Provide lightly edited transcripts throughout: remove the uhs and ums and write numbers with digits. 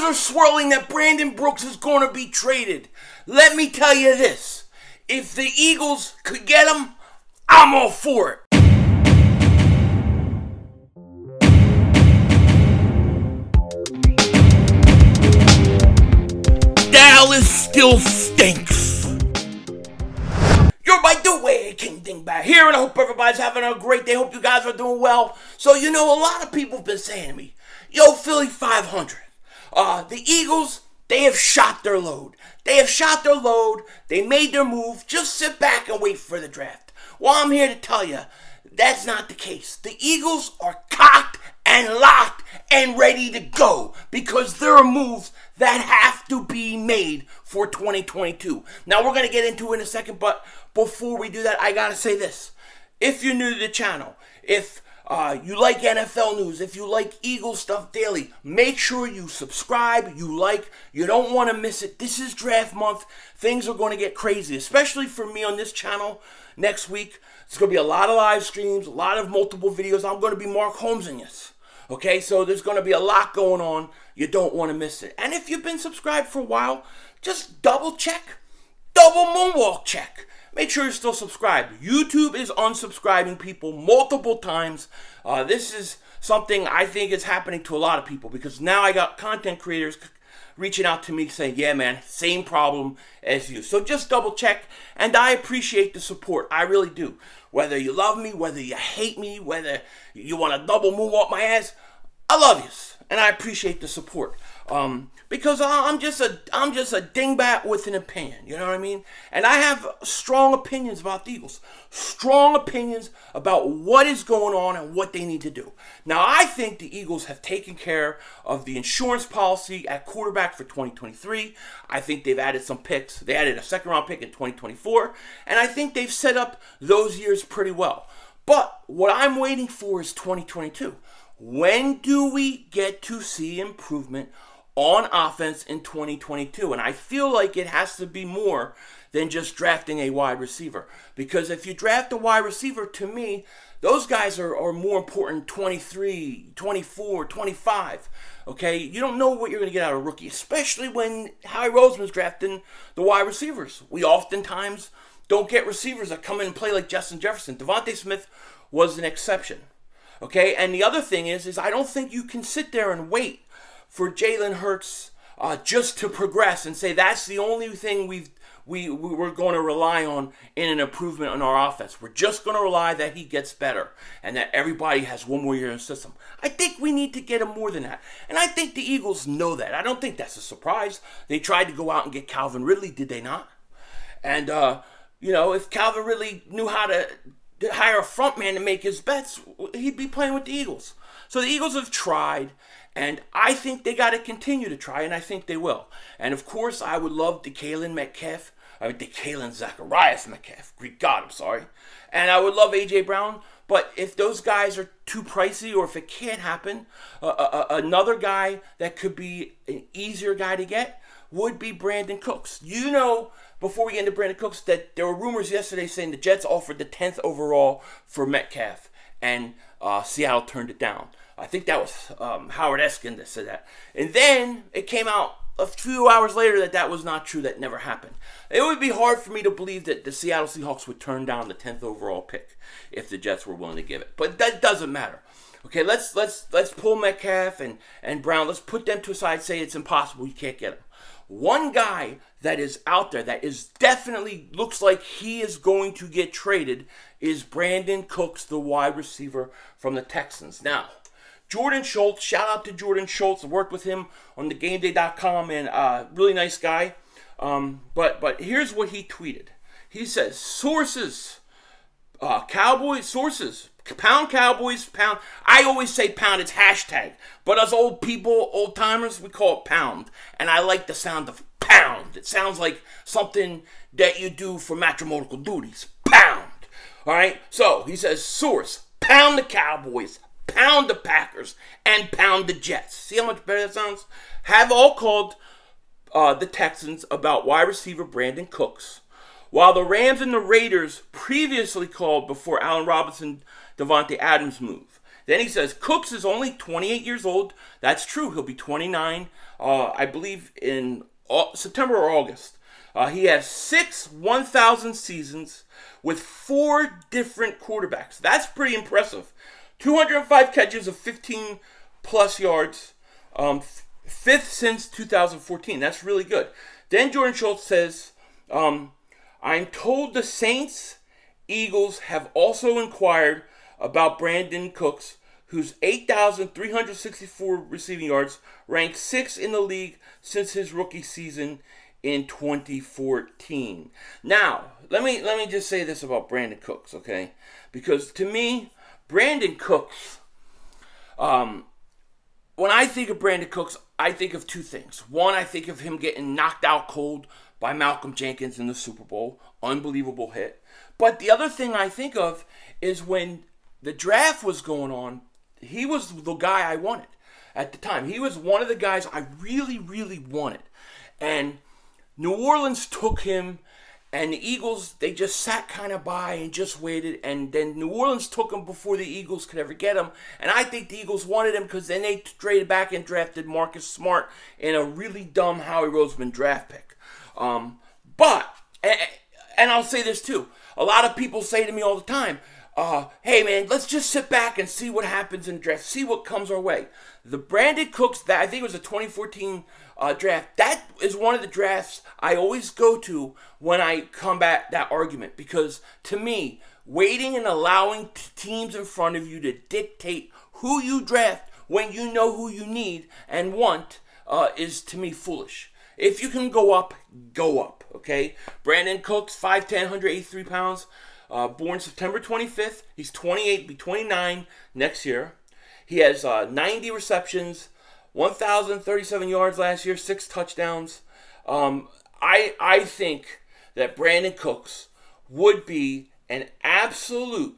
are swirling that Brandin Brooks is going to be traded. Let me tell you this. If the Eagles could get him, I'm all for it. Dallas still stinks. You're by the way, King Dingbat here, and I hope everybody's having a great day. Hope you guys are doing well. So, you know, a lot of people have been saying to me, yo, Philly 500. The Eagles, they have shot their load. They have shot their load. They made their move. Just sit back and wait for the draft. Well, I'm here to tell you, that's not the case. The Eagles are cocked and locked and ready to go because there are moves that have to be made for 2022. Now, we're going to get into it in a second, but before we do that, I got to say this. If you're new to the channel, if you like NFL news, if you like Eagles stuff daily, make sure you subscribe, you like, you don't want to miss it. This is draft month. Things are going to get crazy, especially for me on this channel next week. It's going to be a lot of live streams, a lot of multiple videos. I'm going to be Mark Holmes in this. Okay, so there's going to be a lot going on. You don't want to miss it. And if you've been subscribed for a while, just double check, double moonwalk check. Make sure you're still subscribed. YouTube is unsubscribing people multiple times. This is something I think is happening to a lot of people because now I got content creators reaching out to me saying, yeah, man, same problem as you. So just double check, and I appreciate the support. I really do. Whether you love me, whether you hate me, whether you want to double moonwalk my ass, I love you, and I appreciate the support. Because I'm just a dingbat with an opinion, you know what I mean? And I have strong opinions about the Eagles. Strong opinions about what is going on and what they need to do. Now, I think the Eagles have taken care of the insurance policy at quarterback for 2023. I think they've added some picks. They added a second-round pick in 2024. And I think they've set up those years pretty well. But what I'm waiting for is 2022. When do we get to see improvement on offense in 2022? And I feel like it has to be more than just drafting a wide receiver. Because if you draft a wide receiver, to me, those guys are more important 23, 24, 25. Okay? You don't know what you're going to get out of a rookie, especially when Howie Roseman's drafting the wide receivers. We oftentimes don't get receivers that come in and play like Justin Jefferson. Devontae Smith was an exception. Okay? And the other thing is I don't think you can sit there and wait for Jalen Hurts just to progress and say that's the only thing we're going to rely on in an improvement on our offense. We're just going to rely that he gets better and that everybody has one more year in the system. I think we need to get him more than that. And I think the Eagles know that. I don't think that's a surprise. They tried to go out and get Calvin Ridley, did they not? And, you know, if Calvin Ridley knew how to hire a front man to make his bets, he'd be playing with the Eagles. So the Eagles have tried, and I think they got to continue to try, and I think they will. And, of course, I would love Kalen Zacharias Metcalf. Greek God, I'm sorry. And I would love A.J. Brown, but if those guys are too pricey or if it can't happen, another guy that could be an easier guy to get would be Brandin Cooks. You know, before we get into Brandin Cooks, that there were rumors yesterday saying the Jets offered the 10th overall for Metcalf, and Seattle turned it down. I think that was Howard Eskin that said that. And then it came out a few hours later that that was not true, that never happened. It would be hard for me to believe that the Seattle Seahawks would turn down the 10th overall pick if the Jets were willing to give it. But that doesn't matter. Okay, let's pull Metcalf and Brown. Let's put them to a side, say it's impossible, you can't get them. One guy that is out there that is definitely looks like he is going to get traded is Brandin Cooks, the wide receiver from the Texans. Now, Jordan Schultz, shout out to Jordan Schultz. I worked with him on thegameday.com, and really nice guy. But here's what he tweeted. He says, sources, Cowboys, sources, pound Cowboys, pound. I always say pound, it's hashtag. But us old people, old timers, we call it pound. And I like the sound of pound. It sounds like something that you do for matrimonial duties. Pound. All right? So, he says, source, pound the Cowboys, pound the Packers, and pound the Jets. See how much better that sounds? Have all called the Texans about wide receiver Brandin Cooks, while the Rams and the Raiders previously called before Allen Robinson, Devontae Adams move. Then he says, Cooks is only 28 years old. That's true. He'll be 29, I believe, in September or August. He has 6 1,000 seasons with 4 different quarterbacks. That's pretty impressive. 205 catches of 15-plus yards. 5th since 2014. That's really good. Then Jordan Schultz says, I'm told the Saints, Eagles have also inquired about Brandin Cooks, whose 8,364 receiving yards ranked 6th in the league since his rookie season in 2014. Now, let me just say this about Brandin Cooks, okay? Because to me, Brandin Cooks, when I think of Brandin Cooks, I think of 2 things. One, I think of him getting knocked out cold by Malcolm Jenkins in the Super Bowl. Unbelievable hit. But the other thing I think of is when the draft was going on, he was the guy I wanted at the time. He was one of the guys I really, really wanted. And New Orleans took him, and the Eagles, they just sat kind of by and just waited. And then New Orleans took him before the Eagles could ever get him. And I think the Eagles wanted him because then they traded back and drafted Marcus Smart in a really dumb Howie Roseman draft pick. But, and I'll say this too. A lot of people say to me all the time, hey man, let's just sit back and see what happens in the draft, see what comes our way. The Brandin Cooks, that I think it was a 2014 draft, that is one of the drafts I always go to when I combat that argument. Because to me, waiting and allowing teams in front of you to dictate who you draft when you know who you need and want is to me foolish. If you can go up, okay? Brandin Cooks, 5'10", 183 pounds, born September 25th. He's 28, be 29 next year. He has 90 receptions, 1,037 yards last year, 6 touchdowns. I think that Brandin Cooks would be an absolute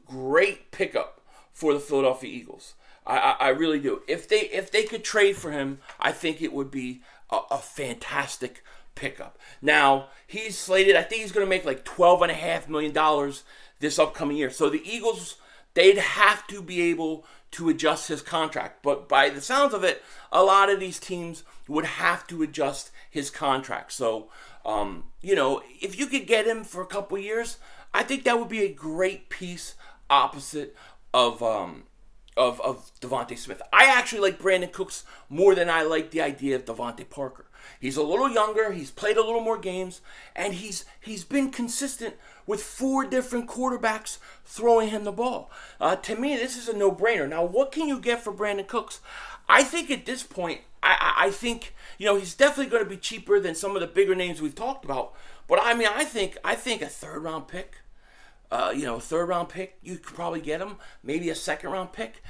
great pickup for the Philadelphia Eagles. I really do. If they could trade for him, I think it would be a fantastic pickup. Now, he's slated, I think he's going to make like $12.5 million this upcoming year. So the Eagles, they'd have to be able to adjust his contract. But by the sounds of it, a lot of these teams would have to adjust his contract. So, you know, if you could get him for a couple years, I think that would be a great piece opposite of Devontae Smith. I actually like Brandin Cooks more than I like the idea of Devontae Parker. He's a little younger, he's played a little more games, and he's been consistent with 4 different quarterbacks throwing him the ball. To me, this is a no-brainer. Now, what can you get for Brandin Cooks? I think at this point, I think, you know, he's definitely going to be cheaper than some of the bigger names we've talked about. But I mean, I think a 3rd-round pick. You know, a 3rd-round pick, you could probably get him. Maybe a 2nd-round pick.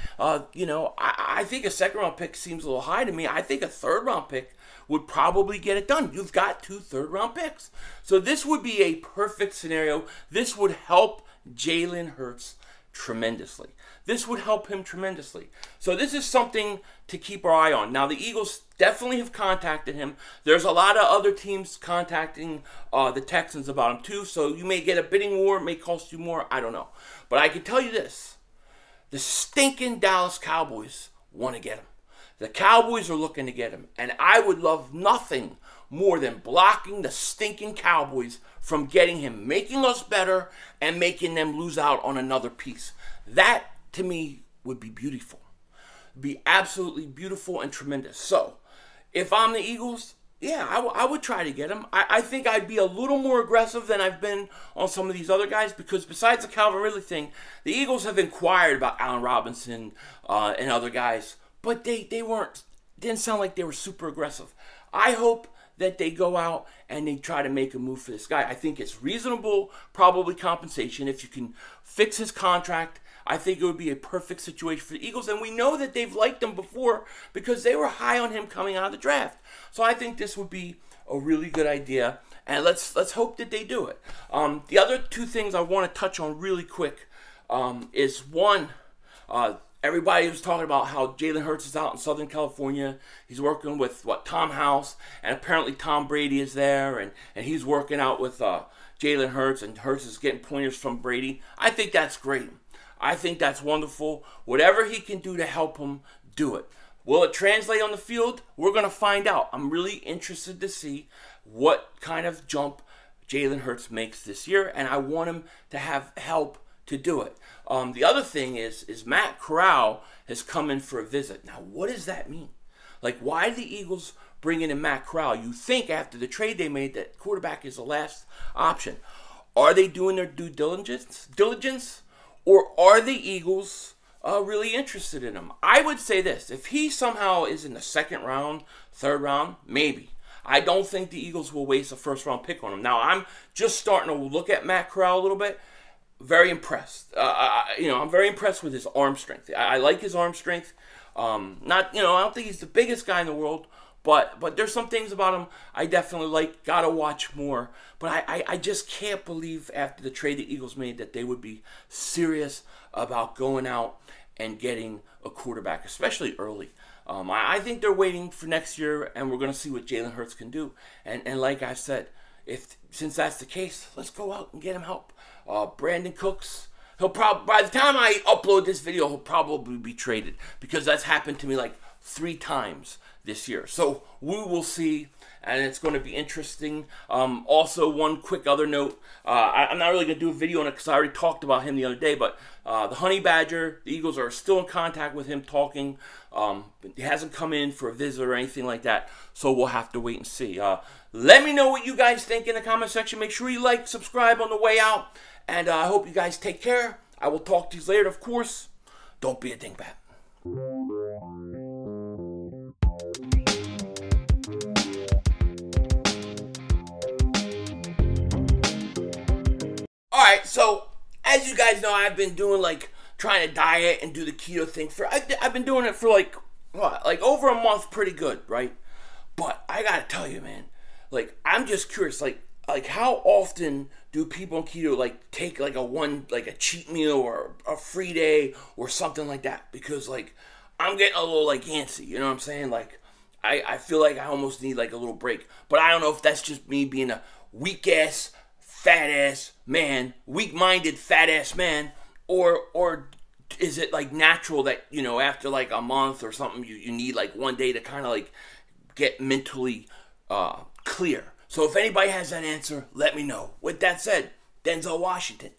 You know, I think a 2nd-round pick seems a little high to me. I think a 3rd-round pick would probably get it done. You've got 2 3rd-round picks. So this would be a perfect scenario. This would help Jalen Hurts tremendously. This would help him tremendously. So this is something to keep our eye on. Now, the Eagles definitely have contacted him. There's a lot of other teams contacting the Texans about him too. So you may get a bidding war. It may cost you more. I don't know. But I can tell you this. The stinking Dallas Cowboys want to get him. The Cowboys are looking to get him. And I would love nothing more than blocking the stinking Cowboys from getting him, making us better, and making them lose out on another piece. That, to me, would be beautiful. Be absolutely beautiful and tremendous. So, if I'm the Eagles, yeah, I would try to get him. I think I'd be a little more aggressive than I've been on some of these other guys, because besides the Calvin Ridley thing, the Eagles have inquired about Allen Robinson and other guys, but they didn't sound like they were super aggressive. I hope that they go out and they try to make a move for this guy. I think it's reasonable, probably compensation. If you can fix his contract, I think it would be a perfect situation for the Eagles. And we know that they've liked him before because they were high on him coming out of the draft. So I think this would be a really good idea. And let's hope that they do it. The other 2 things I want to touch on really quick is one, everybody was talking about how Jalen Hurts is out in Southern California. He's working with, Tom House, and apparently Tom Brady is there, and he's working out with Jalen Hurts, and Hurts is getting pointers from Brady. I think that's great. I think that's wonderful. Whatever he can do to help him, do it. Will it translate on the field? We're going to find out. I'm really interested to see what kind of jump Jalen Hurts makes this year, and I want him to have help to do it. The other thing is Matt Corral has come in for a visit. Now, what does that mean? Like, why did the Eagles bring in Matt Corral? You think after the trade they made that quarterback is the last option. Are they doing their due diligence? Or are the Eagles really interested in him? I would say this. If he somehow is in the second round, third round, maybe. I don't think the Eagles will waste a first-round pick on him. Now, I'm just starting to look at Matt Corral a little bit. Very impressed. I'm very impressed with his arm strength. I like his arm strength. I don't think he's the biggest guy in the world, but there's some things about him I definitely like. Gotta watch more. But I just can't believe after the trade the Eagles made that they would be serious about going out and getting a quarterback, especially early. I think they're waiting for next year, and we're going to see what Jalen Hurts can do. And like I said, since that's the case, let's go out and get him help. Brandin Cooks, he'll probably, by the time I upload this video, he'll probably be traded, because that's happened to me like 3 times this year. So we will see, and it's going to be interesting. Also, one quick other note, I'm not really going to do a video on it because I already talked about him the other day, but the Honey Badger, the Eagles are still in contact with him, talking. He hasn't come in for a visit or anything like that, so we'll have to wait and see. Let me know what you guys think in the comment section. Make sure you like, subscribe on the way out, and I hope you guys take care. I will talk to you later, of course. Don't be a dingbat. Alright, so as you guys know, I've been doing trying to diet and do the keto thing I've been doing it for over a month, pretty good, right? But I gotta tell you, man, I'm just curious, how often do people on keto take a cheat meal or a free day or something like that? Because I'm getting a little antsy, you know what I'm saying? I feel like I almost need a little break. But I don't know if that's just me being a weak ass, fat ass man, weak-minded fat ass man, or is it natural that after a month or something you need one day to kind of get mentally clear? So if anybody has that answer, let me know. With that said, Denzel Washington.